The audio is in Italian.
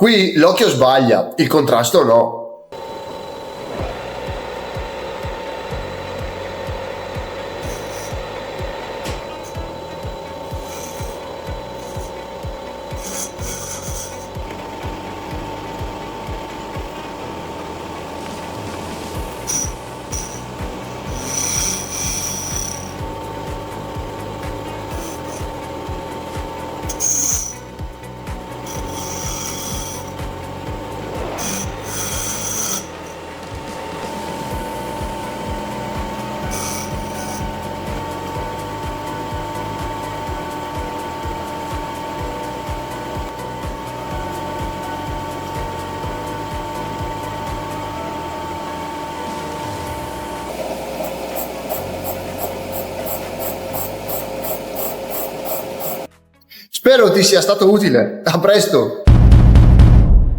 Qui l'occhio sbaglia, il contrasto no. Spero ti sia stato utile. A presto!